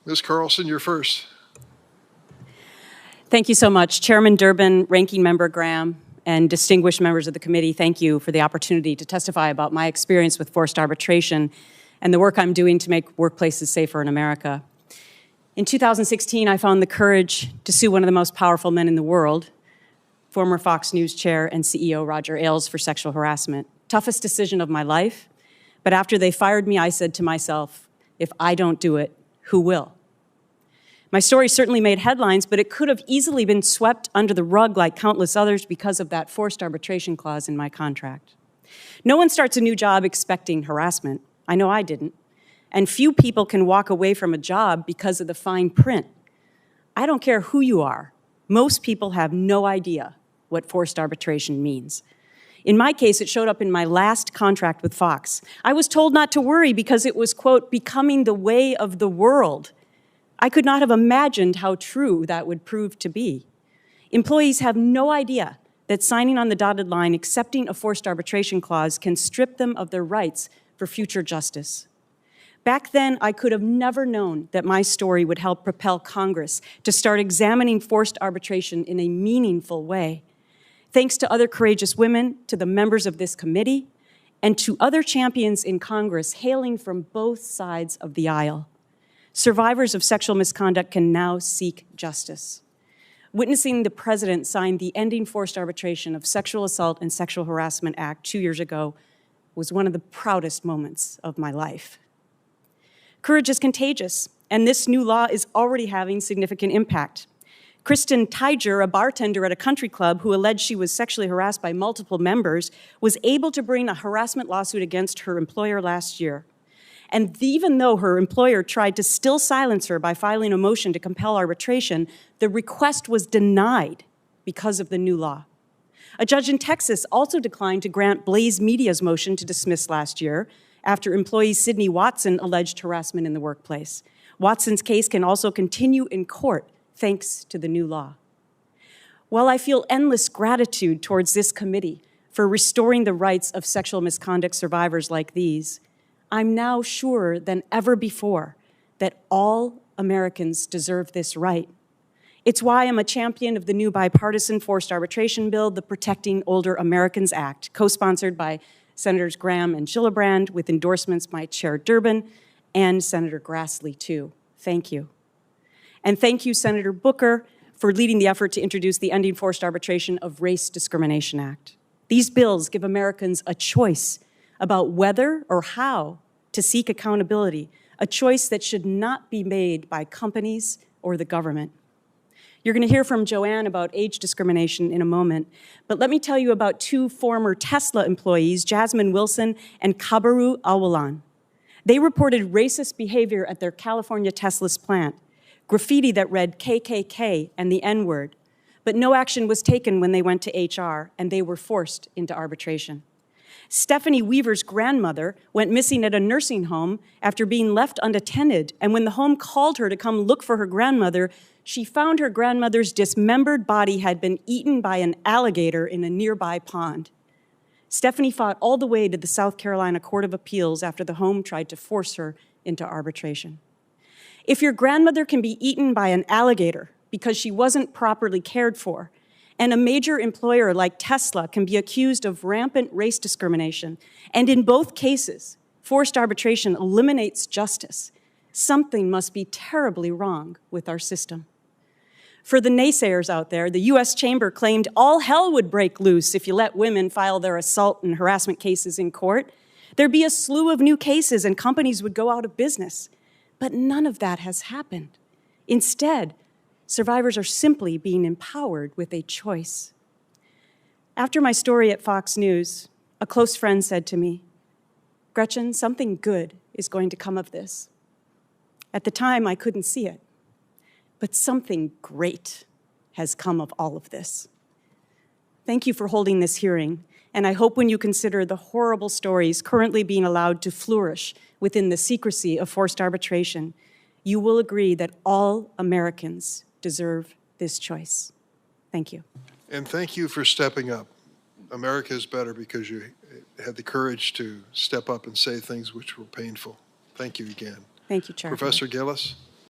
Ms. Carlson, you're first. Thank you so much. Chairman Durbin, Ranking Member Graham, and distinguished members of the committee, thank you for the opportunity to testify about my experience with forced arbitration and the work I'm doing to make workplaces safer in America. In 2016, I found the courage to sue one of the most powerful men in the world, former Fox News chair and CEO Roger Ailes, for sexual harassment. Toughest decision of my life, but after they fired me, I said to myself, if I don't do it, who will? My story certainly made headlines, but it could have easily been swept under the rug like countless others because of that forced arbitration clause in my contract. No one starts a new job expecting harassment. I know I didn't. And few people can walk away from a job because of the fine print. I don't care who you are. Most people have no idea what forced arbitration means. In my case, it showed up in my last contract with Fox. I was told not to worry because it was, quote, becoming the way of the world. I could not have imagined how true that would prove to be. Employees have no idea that signing on the dotted line, accepting a forced arbitration clause, can strip them of their rights for future justice. Back then, I could have never known that my story would help propel Congress to start examining forced arbitration in a meaningful way. Thanks to other courageous women, to the members of this committee, and to other champions in Congress hailing from both sides of the aisle, survivors of sexual misconduct can now seek justice. Witnessing the president sign the Ending Forced Arbitration of Sexual Assault and Sexual Harassment Act 2 years ago was one of the proudest moments of my life. Courage is contagious, and this new law is already having significant impact. Kristen Tiger, a bartender at a country club who alleged she was sexually harassed by multiple members, was able to bring a harassment lawsuit against her employer last year. And even though her employer tried to still silence her by filing a motion to compel arbitration, the request was denied because of the new law. A judge in Texas also declined to grant Blaze Media's motion to dismiss last year after employee Sydney Watson alleged harassment in the workplace. Watson's case can also continue in court thanks to the new law. While I feel endless gratitude towards this committee for restoring the rights of sexual misconduct survivors like these, I'm now surer than ever before that all Americans deserve this right. It's why I'm a champion of the new bipartisan forced arbitration bill, the Protecting Older Americans Act, co-sponsored by Senators Graham and Gillibrand, with endorsements by Chair Durbin and Senator Grassley, too. Thank you. And thank you, Senator Booker, for leading the effort to introduce the Ending Forced Arbitration of Race Discrimination Act. These bills give Americans a choice about whether or how to seek accountability, a choice that should not be made by companies or the government. You're going to hear from Joanne about age discrimination in a moment, but let me tell you about two former Tesla employees, Jasmine Wilson and Kabaru Awalan. They reported racist behavior at their California Tesla's plant, graffiti that read KKK and the N-word, but no action was taken when they went to HR, and they were forced into arbitration. Stephanie Weaver's grandmother went missing at a nursing home after being left unattended, and when the home called her to come look for her grandmother, she found her grandmother's dismembered body had been eaten by an alligator in a nearby pond. Stephanie fought all the way to the South Carolina Court of Appeals after the home tried to force her into arbitration. If your grandmother can be eaten by an alligator because she wasn't properly cared for, and a major employer like Tesla can be accused of rampant race discrimination, and in both cases, forced arbitration eliminates justice, something must be terribly wrong with our system. For the naysayers out there, the U.S. Chamber claimed all hell would break loose if you let women file their assault and harassment cases in court. There'd be a slew of new cases and companies would go out of business. But none of that has happened. Instead, survivors are simply being empowered with a choice. After my story at Fox News, a close friend said to me, "Gretchen, something good is going to come of this." At the time, I couldn't see it, but something great has come of all of this. Thank you for holding this hearing, and I hope when you consider the horrible stories currently being allowed to flourish within the secrecy of forced arbitration, you will agree that all Americans deserve this choice. Thank you. And thank you for stepping up. America is better because you had the courage to step up and say things which were painful. Thank you again. Thank you, Chair. Professor Gillis.